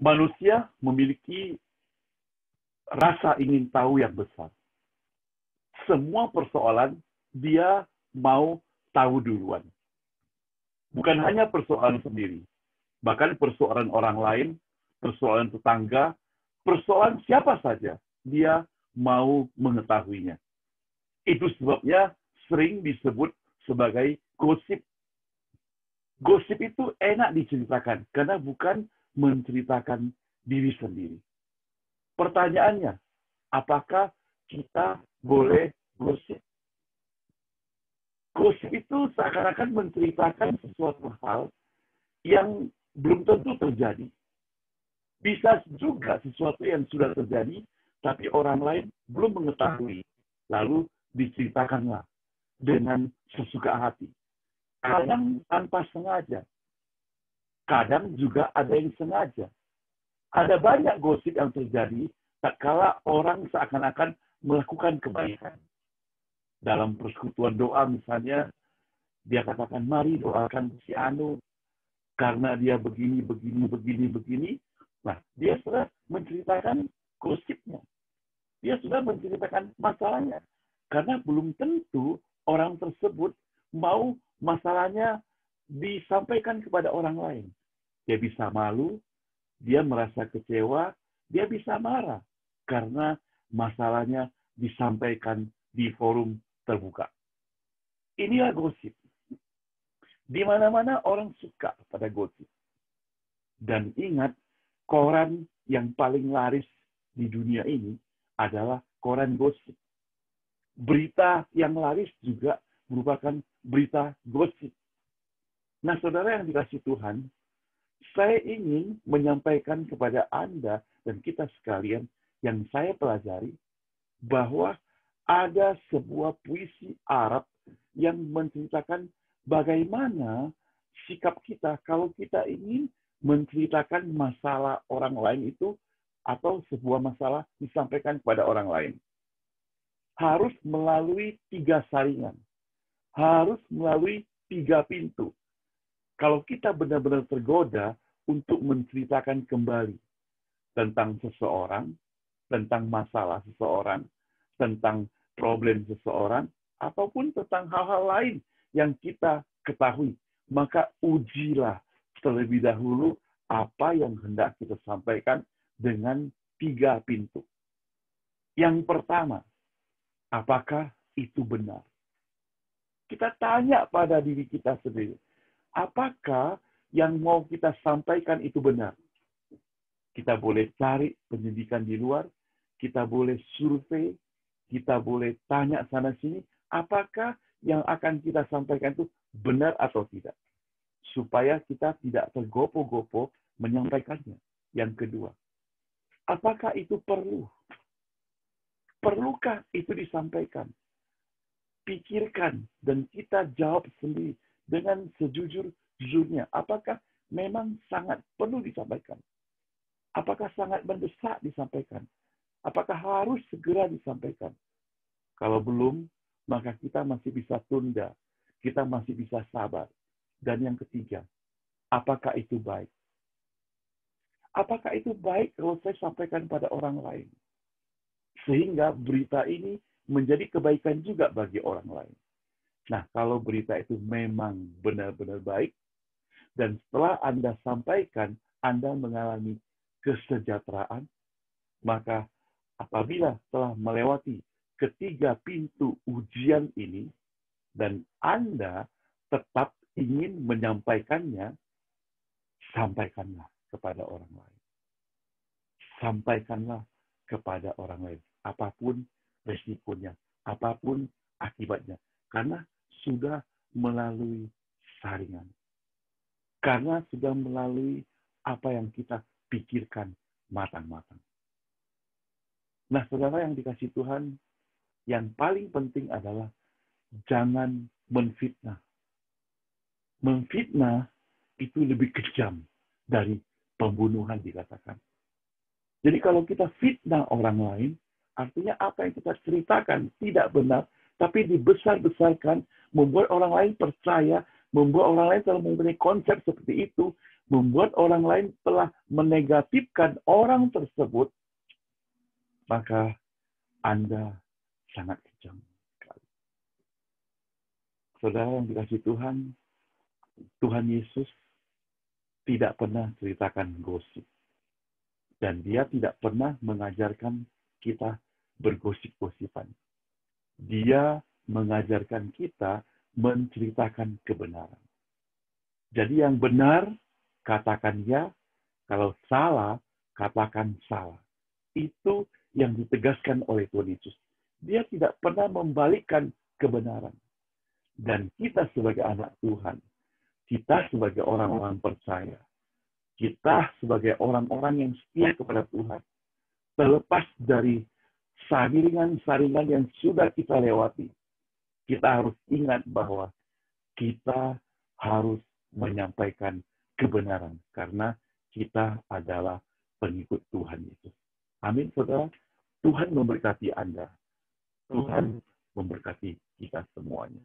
Manusia memiliki rasa ingin tahu yang besar. Semua persoalan dia mau tahu duluan. Bukan hanya persoalan sendiri, bahkan persoalan orang lain, persoalan tetangga, persoalan siapa saja, dia mau mengetahuinya. Itu sebabnya sering disebut sebagai gosip. Gosip itu enak diceritakan, karena bukan menceritakan diri sendiri. Pertanyaannya, apakah kita boleh gosip? Gosip itu seakan-akan menceritakan sesuatu hal yang belum tentu terjadi. Bisa juga sesuatu yang sudah terjadi, tapi orang lain belum mengetahui. Lalu diceritakanlah dengan sesuka hati. Kadang tanpa sengaja. Kadang juga ada yang sengaja. Ada banyak gosip yang terjadi tatkala orang seakan-akan melakukan kebaikan. Dalam persekutuan doa misalnya, dia katakan, mari doakan si Anu, karena dia begini. Nah, dia sudah menceritakan gosipnya. Dia sudah menceritakan masalahnya. Karena belum tentu orang tersebut mau masalahnya disampaikan kepada orang lain. Dia bisa malu, dia merasa kecewa, dia bisa marah. Karena masalahnya disampaikan di forum terbuka. Inilah gosip. Di mana-mana orang suka pada gosip. Dan ingat, koran yang paling laris di dunia ini adalah koran gosip. Berita yang laris juga merupakan berita gosip. Nah, saudara yang dikasihi Tuhan, saya ingin menyampaikan kepada Anda dan kita sekalian yang saya pelajari bahwa ada sebuah puisi Arab yang menceritakan bagaimana sikap kita kalau kita ingin menceritakan masalah orang lain itu atau sebuah masalah disampaikan kepada orang lain. Harus melalui 3 saringan. Harus melalui 3 pintu. Kalau kita benar-benar tergoda untuk menceritakan kembali tentang seseorang, tentang masalah seseorang, tentang problem seseorang, ataupun tentang hal-hal lain yang kita ketahui, maka ujilah terlebih dahulu apa yang hendak kita sampaikan dengan 3 pintu. Yang pertama, apakah itu benar? Kita tanya pada diri kita sendiri, apakah yang mau kita sampaikan itu benar? Kita boleh cari pendidikan di luar, kita boleh survei, kita boleh tanya sana-sini, apakah yang akan kita sampaikan itu benar atau tidak. Supaya kita tidak tergopoh-gopoh menyampaikannya. Yang kedua, apakah itu perlu? Perlukah itu disampaikan? Pikirkan dan kita jawab sendiri dengan sejujur-jujurnya. Apakah memang sangat perlu disampaikan? Apakah sangat mendesak disampaikan? Apakah harus segera disampaikan? Kalau belum, maka kita masih bisa tunda. Kita masih bisa sabar. Dan yang ketiga, apakah itu baik? Apakah itu baik kalau saya sampaikan pada orang lain? Sehingga berita ini menjadi kebaikan juga bagi orang lain. Nah, kalau berita itu memang benar-benar baik, dan setelah Anda sampaikan, Anda mengalami kesejahteraan, maka apabila telah melewati ketiga pintu ujian ini, dan Anda tetap ingin menyampaikannya, sampaikanlah kepada orang lain. Sampaikanlah kepada orang lain. Apapun resikonya, apapun akibatnya. Karena sudah melalui saringan. Karena sudah melalui apa yang kita pikirkan matang-matang. Nah, saudara yang dikasihi Tuhan, yang paling penting adalah jangan menfitnah. Menfitnah itu lebih kejam dari pembunuhan dikatakan. Jadi kalau kita fitnah orang lain, artinya apa yang kita ceritakan tidak benar, tapi dibesar-besarkan, membuat orang lain percaya membuat orang lain telah mempunyai konsep seperti itu, membuat orang lain telah menegatifkan orang tersebut, maka Anda sangat kejam sekali. Saudara yang dikasihi Tuhan, Tuhan Yesus tidak pernah ceritakan gosip. Dan dia tidak pernah mengajarkan kita bergosip-gosipan. Dia mengajarkan kita menceritakan kebenaran. Jadi yang benar, katakan ya. Kalau salah, katakan salah. Itu yang ditegaskan oleh Tuhan Yesus. Dia tidak pernah membalikkan kebenaran. Dan kita sebagai anak Tuhan, kita sebagai orang-orang percaya, kita sebagai orang-orang yang setia kepada Tuhan, terlepas dari saringan-saringan yang sudah kita lewati, kita harus ingat bahwa kita harus menyampaikan kebenaran karena kita adalah pengikut Tuhan Yesus. Amin, saudara. Tuhan memberkati Anda. Tuhan memberkati kita semuanya.